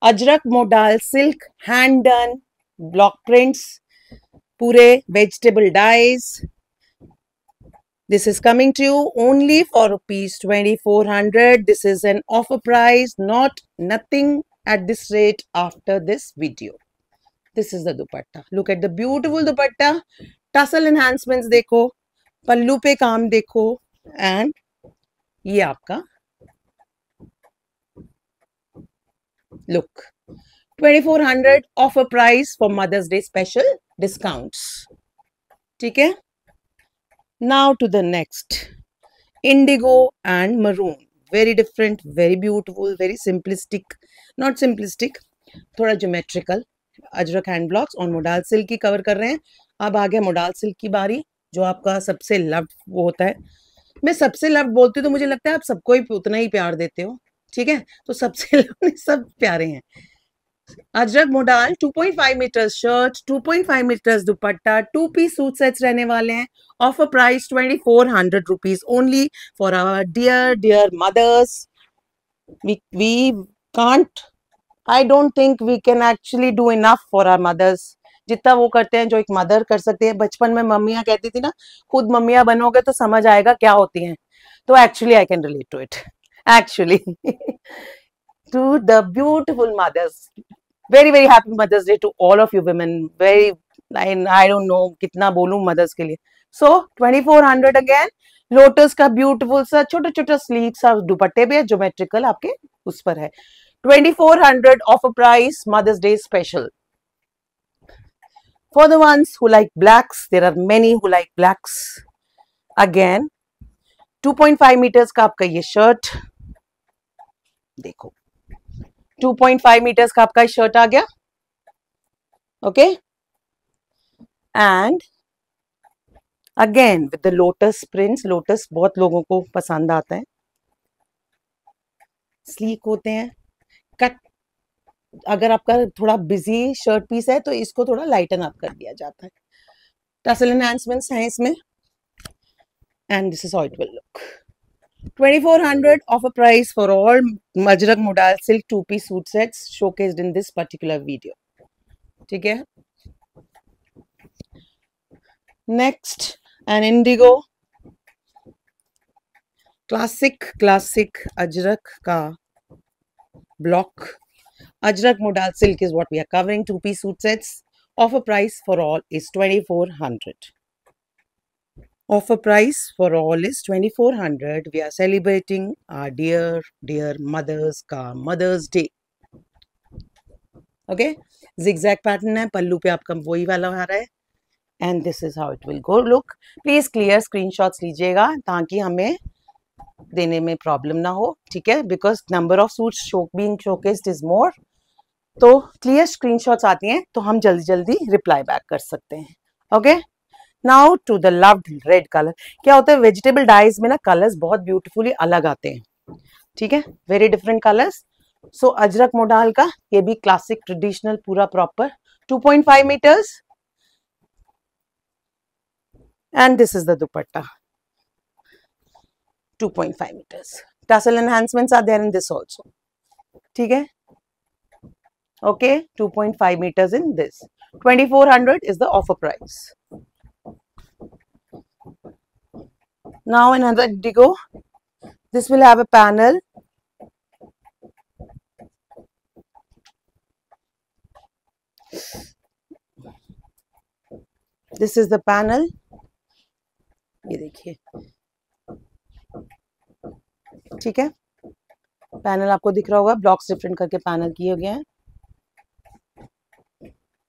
Ajrak modal silk, hand done block prints, पूरे vegetable dyes. This is coming to you only for rupees 2400. This is an offer price, nothing at this rate after this video. This is the dupatta. Look at the beautiful dupatta. Tassel enhancements देखो, पल्लू पे काम देखो, and ये आपका look 2400 offer price for Mother's day special discounts. ठीक है, now to the next, indigo and maroon, very different, very beautiful, very simplistic, not simplistic, थोड़ा geometrical ajrak hand blocks और मोडाल सिल्क की कवर कर रहे हैं। अब आ गया मोडाल सिल्क की बारी, जो आपका सबसे लव्ड वो होता है। मैं सबसे लव्ड बोलती हूँ तो मुझे लगता है आप सबको ही उतना ही प्यार देते हो, ठीक है, तो सबसे लव्ड सब प्यारे हैं। Ajrak modal 2.5 metres shirt, 2.5 metres dupatta, 2 piece suit sets रहने वाले हैं। Offer price 2400 rupees only for our dear mothers. we can't, I don't think we can actually do enough for our mothers, जितना वो करते हैं जो एक मदर कर सकते हैं। बचपन में मम्मियाँ कहती थी ना, खुद मम्मियाँ बनोगे तो समझ आएगा क्या होती हैं, तो actually I can relate to it actually to the beautiful mothers, very very happy Mother's Day to all of you women, very, I don't know कितना बोलूं mothers के लिए। so 2400 again, लोटस का ब्यूटीफुल सा छोटा छोटा स्लीव सा दुपट्टे भी है, ज्योमेट्रिकल आपके उस पर है। 2400 offer price, Mother's Day special. For the ones who like blacks, there are many who like blacks. Again 2.5 meters का आपका ये शर्ट देखो, 2.5 meters का आपका शर्ट आ गया, okay, and again with the lotus prints, lotus बहुत लोगों को पसंद आता है, स्लीक होते हैं, कट, अगर आपका थोड़ा बिजी शर्ट पीस है तो इसको थोड़ा लाइटन अप कर दिया जाता है, टसल एनहांसमेंट्स हैं इसमें, and this is how it will look. 2400 offer price for all Majrak Modal Silk 2 piece suit sets showcased in this particular video. ठीक है, next an indigo classic Ajrak का block, Ajrak Modal Silk is what we are covering, 2 piece suit sets. Offer price for all is 2400. Offer price for all is 2400. We are celebrating our dear mothers का Mother's Day. Okay, zigzag pattern है, पल्लू पे आपका वही वाला आ रहा है, and this is how it will go look. Please clear screenshots लीजिएगा ताकि हमें देने में प्रॉब्लम ना हो, ठीक है, because number of suits being showcased is more. तो क्लियर स्क्रीनशॉट्स आती हैं तो हम जल्दी जल्दी रिप्लाई बैक कर सकते हैं। Okay, now to the loved red colour. क्या होता है, वेजिटेबल डाइज में ना कलर्स बहुत ब्यूटीफुली अलग आते हैं, ठीक है, very different colours. So ajrak modal का ये भी क्लासिक ट्रेडिशनल पूरा proper 2.5 metres, and this is the dupatta 2.5 meters. Tassel enhancements are there in this also. ठीक है, okay, 2.5 meters in this. 2400 is the offer price. Now another indigo. This will have a panel. This is the panel. ये देखिए, ठीक है, panel आपको दिख रहा होगा, ब्लॉक्स डिफरेंट करके पैनल किए गए हैं,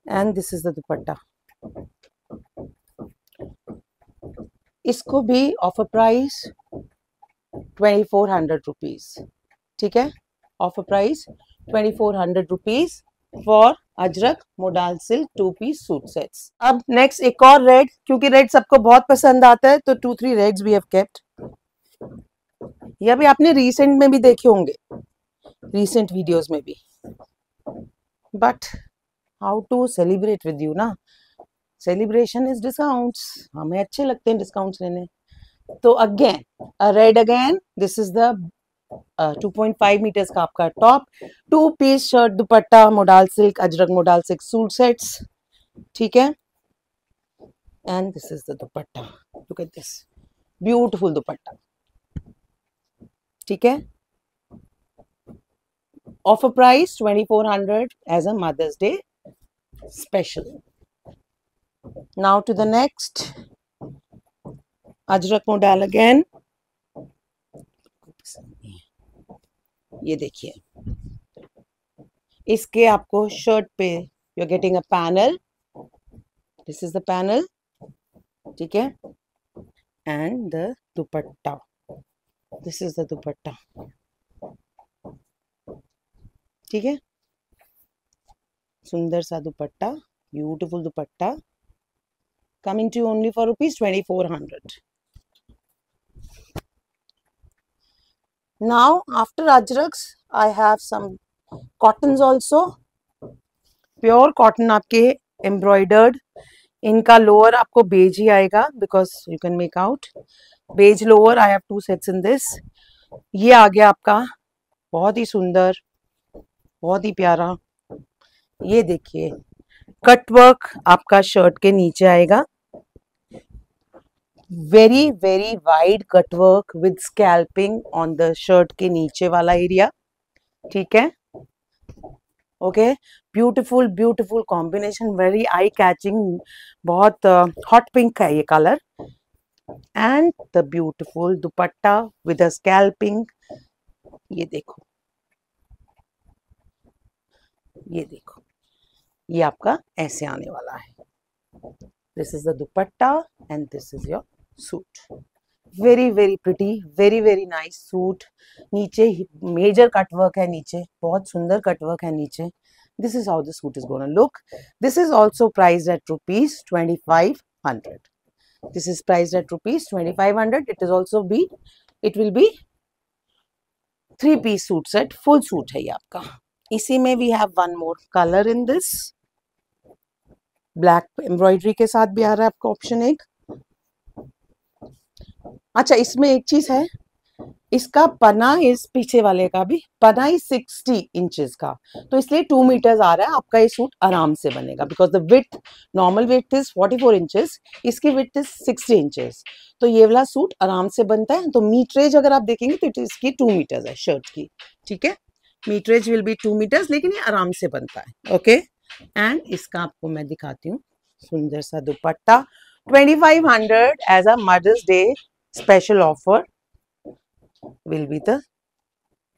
एंड दिस इज द दुपट्टा। इसको भी ऑफर प्राइस 2400 रुपीज, ठीक है, offer price 2400 rupees for Ajrak modal silk 2 piece suit sets. अब नेक्स्ट एक और रेड, क्योंकि रेड सबको बहुत पसंद आता है तो 2-3 रेड्स वी हैव केप्ट। ये भी आपने रिसेंट में भी देखे होंगे, रिसेंट वीडियोस में भी, but how to celebrate with you ना, सेलिब्रेशन इज डिस्काउंट्स, हमें अच्छे लगते हैं डिस्काउंट्स लेने। तो again red, again this is the 2.5 meters का आपका top, 2 piece shirt dupatta modal silk, ajrak modal silk suit sets, ठीक है, and this is the dupatta, look at this beautiful dupatta, ठीक है, offer price 2400 as a Mother's day special. Now to the next, Ajrak modal again, ये देखिए इसके आपको शर्ट पे you are getting a panel, this is the panel, ठीक है, and the dupatta, this is the dupatta, ठीक है, सुंदर सा dupatta, beautiful dupatta, coming to you only for rupees 2400. Now after ajraks I have some cottons also, pure cotton आपके embroidered, इनका lower आपको beige ही आएगा because you can make out beige lower, I have 2 sets in this. ये आ गया आपका बहुत ही सुंदर, बहुत ही प्यारा, ये देखिए कट वर्क आपका शर्ट के नीचे आएगा, very very wide cut work with scalloping on the shirt के नीचे वाला एरिया, ठीक है, okay, beautiful beautiful combination, very eye catching, बहुत हॉट पिंक है ये colour, and the beautiful dupatta with a scalloping, ये देखो, ये देखो, ये आपका ऐसे आने वाला है, this is the dupatta and this is your suit, very very pretty, very very nice suit, नीचे मेजर कटवर्क है, नीचे बहुत सुंदर कटवर्क है नीचे, this is how the suit is gonna look, this is also priced at rupees 2500, this is priced at rupees 2500, it is also be, it will be 3 piece suit set, full suit है ये आपका। इसी में we have one more colour in this, black embroidery के साथ भी आ रहा है आपका ऑप्शन एक। अच्छा इसमें एक चीज है, इसका पना इस पीछे वाले का भी पना इज 60 इंचेस का, तो इसलिए 2 मीटर्स आ रहा है आपका, ये सूट आराम से बनेगा because the width, normal width is 44 inches, इसकी विड्थ इज 60 इंचेस, तो ये वाला सूट आराम से बनता है। तो मीटरेज अगर आप देखेंगे तो इसकी 2 मीटर्स है शर्ट की, ठीक है, मीटरेज विल बी 2 मीटर्स, लेकिन ये आराम से बनता है, ओके। एंड इसका आपको मैं दिखाती हूँ सुंदर सा dupatta, 2500 as a Mother's day special offer will be the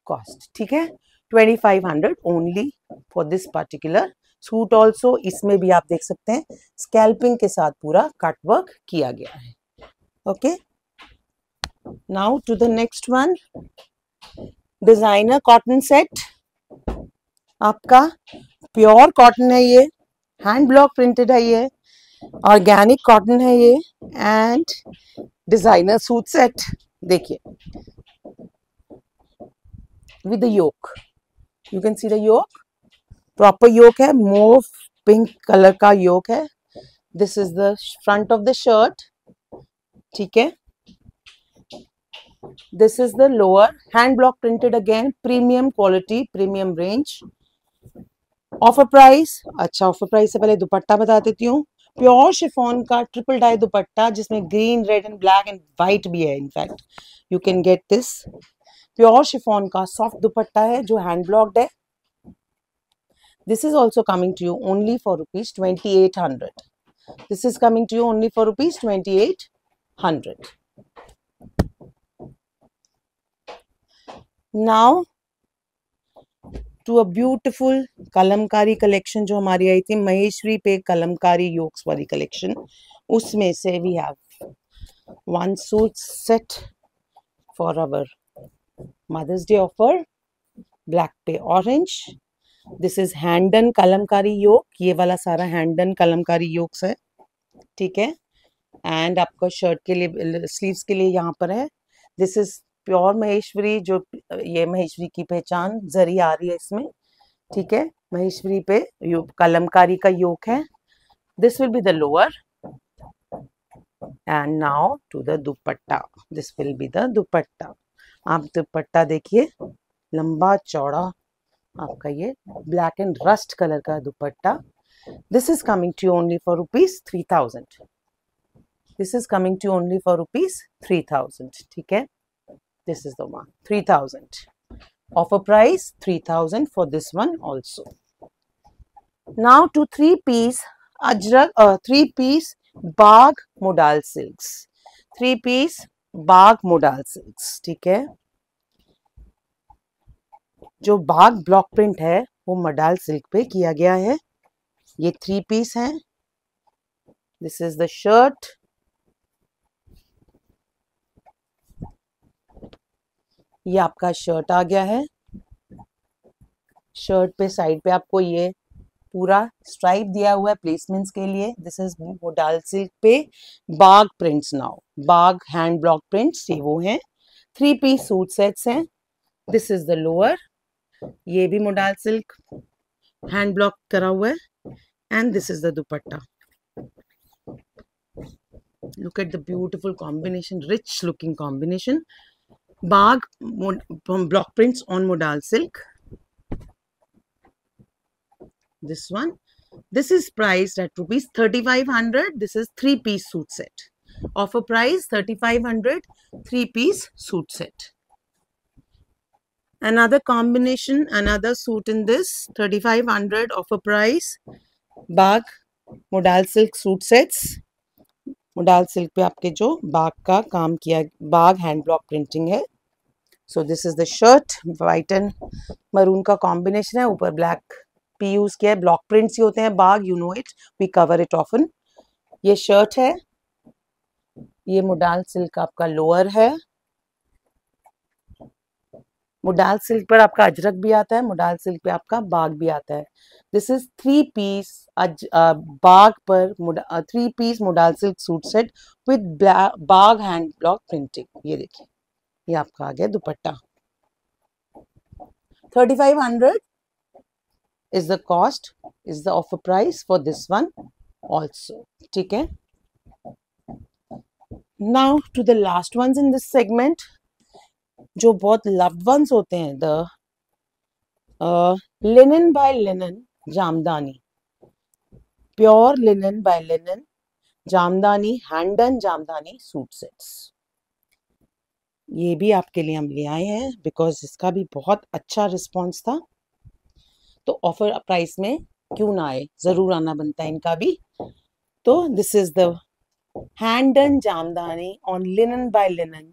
cost, ठीक है, 2500 only for this particular suit also. इसमें भी आप देख सकते हैं स्कैल्पिंग के साथ पूरा कट वर्क किया गया है, okay. Now to the next one, designer cotton set, आपका प्योर कॉटन है ये, हैंड ब्लॉक प्रिंटेड है ये, ऑर्गेनिक कॉटन है ये, एंड डिजाइनर सूट सेट, देखिए with the yoke, you can see the yoke, proper yoke है, mauve pink color का yoke है, this is the front of the shirt, ठीक है, this is the lower, hand block printed again, premium quality, premium range, offer price. अच्छा offer price से पहले दुपट्टा बता देती हूँ, प्योर शिफॉन का ट्रिपल डाई दुपट्टा जिसमें green, red and black and white भी है, in fact you can get this, pure chiffon का सॉफ्ट दुपट्टा है जो हैंड ब्लॉक्ड है, this is also coming to you only for rupees 2800, this is coming to you only for rupees 2800। Now to a beautiful kalamkari collection जो हमारी आई थी महेश्वरी पे Kalamkari yolks वाली collection, उसमें से we have one suit set for our Mother's Day offer, black पे orange, this is hand done kalamkari yoke, ये वाला सारा हैंडन कलमकारी योक्स है, ठीक है, एंड आपका शर्ट के लिए स्लीव्स के लिए यहाँ पर है, दिस इज प्योर महेश्वरी, जो ये महेश्वरी की पहचान जरी आ रही है इसमें, ठीक है, महेश्वरी पे कलमकारी का योक है, this will be the lower, and now to the dupatta, this will be the dupatta, आप दुपट्टा देखिए लंबा चौड़ा आपका ये ब्लैक एंड रस्ट कलर का dupatta, this is coming to only for rupees 3000, this is coming to only for rupees 3000, ठीक है, this is the one 3000, offer price 3000 for this one also. Now to 3 piece ajrak 3 piece Bagh modal silks, 3 piece Bagh modal silks, ठीक है। जो बाग block print है वो modal silk पे किया गया है। ये 3 पीस है। दिस इज द शर्ट, ये आपका शर्ट आ गया है। शर्ट पे साइड पे आपको ये पूरा स्ट्राइप दिया हुआ है प्लेसमेंट्स के लिए। दिस इज मोडाल सिल्क पे बाग प्रिंट्स, नाउ बाग हैंड ब्लॉक प्रिंट्स, ये वो हैं। 3 पीस सूट सेट्स हैं। दिस इज द लोअर, ये भी मोडाल सिल्क हैंड ब्लॉक करा हुआ है। And this is the dupatta. Look at the beautiful combination, rich looking combination, Bagh block prints on modal silk. This one, this is priced at rupees 3500. This is 3 piece suit set. Offer price 3500, 3 piece suit set. Another combination, another suit in this 3500 offer price, Bagh modal silk suit sets. Modal silk पे आपके जो बाग का काम किया, बाग hand block printing है। So this is the shirt, white and maroon का combination है, ऊपर ब्लैक पी यूज किया है। ब्लॉक प्रिंट्स ही होते हैं Bagh, you know it, we cover it often. ये शर्ट है, ये मोडाल सिल्क आपका लोअर है। मोडाल सिल्क पर आपका अजरक भी आता है, मोडाल सिल्क पे आपका बाग भी आता है। दिस इज 3 पीस बाग पर 3 piece modal silk suit set with bagh hand block printing. ये देखिए, ये आपका आ गया दुपट्टा। 3500 is the cost, is the offer price for this one also, ठीक है। Now to the last ones in this segment, जो बहुत loved ones होते हैं, the linen by linen jamdani, pure linen by linen jamdani, hand done jamdani suit sets. ये भी आपके लिए हम ले आए हैं बिकॉज इसका भी बहुत अच्छा रिस्पॉन्स था, तो ऑफर प्राइस में क्यों ना आए, जरूर आना बनता है इनका भी। तो this is the hand done jamdani on linen by linen,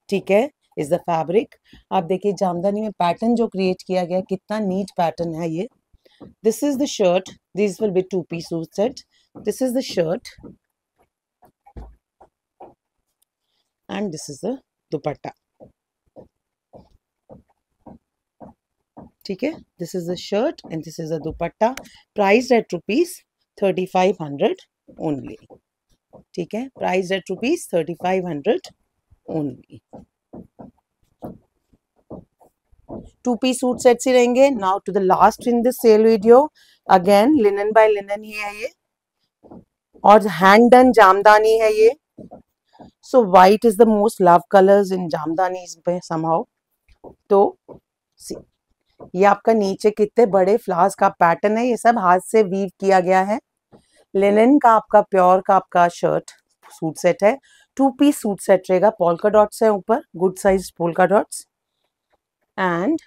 ठीक है, इज द फैब्रिक। आप देखिए जामदानी में पैटर्न जो क्रिएट किया गया, कितना नीट पैटर्न है ये। This is the shirt, this will be 2 piece suit set. This is the shirt and this is the dupatta, ठीक है। This is the shirt and this is the dupatta, priced at rupees 3500 only, ठीक है, priced at rupees 3500 only. 2 piece suit sets ही रहेंगे। Now to the last in this sale video, again linen by linen ही है ये, और hand done jamdani है ये। So white is the most love colours in jamdani पे समहाउ। तो ये आपका नीचे कितने बड़े फ्लावर्स का पैटर्न है, ये सब हाथ से वीव किया गया है। लिनन का आपका प्योर का आपका शर्ट सूट सेट है, 2 पीस सूट सेट रहेगा। पोल्का डॉट्स है ऊपर, good size polka dots, and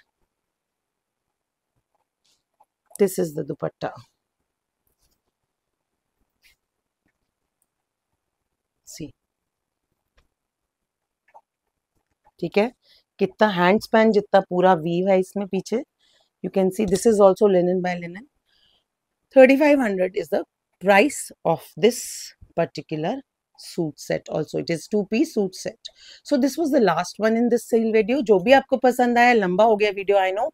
this is the dupatta. See, ठीक है, कितना हैंड स्पैन जितना पूरा वीव है इसमें पीछे, you can see. This is also linen by linen. 3500 is the price of this particular suit set also. It is 2 piece suit set. So this was the last one in this sale video. जो भी आपको पसंद आया, लंबा हो गया video I know,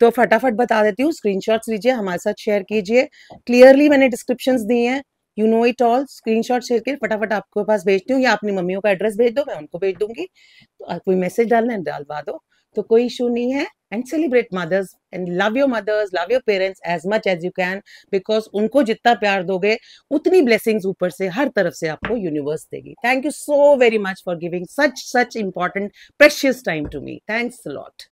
तो फटाफट बता देती हूँ, स्क्रीनशॉट्स लीजिए, हमारे साथ शेयर कीजिए। क्लियरली मैंने डिस्क्रिप्शंस दिए हैं, you know it all. Screenshot share करके फटाफट आपके पास भेजती हूँ, या अपनी मम्मियों का एड्रेस भेज दो, मैं उनको भेज दूंगी। तो कोई मैसेज डालना है डालवा दो, तो कोई इशू नहीं है। And celebrate mothers and love your mothers, love your parents as much as you can, because उनको जितना प्यार दोगे उतनी ब्लेसिंग्स ऊपर से हर तरफ से आपको यूनिवर्स देगी। Thank you so very much for giving such important precious time to me. Thanks a lot.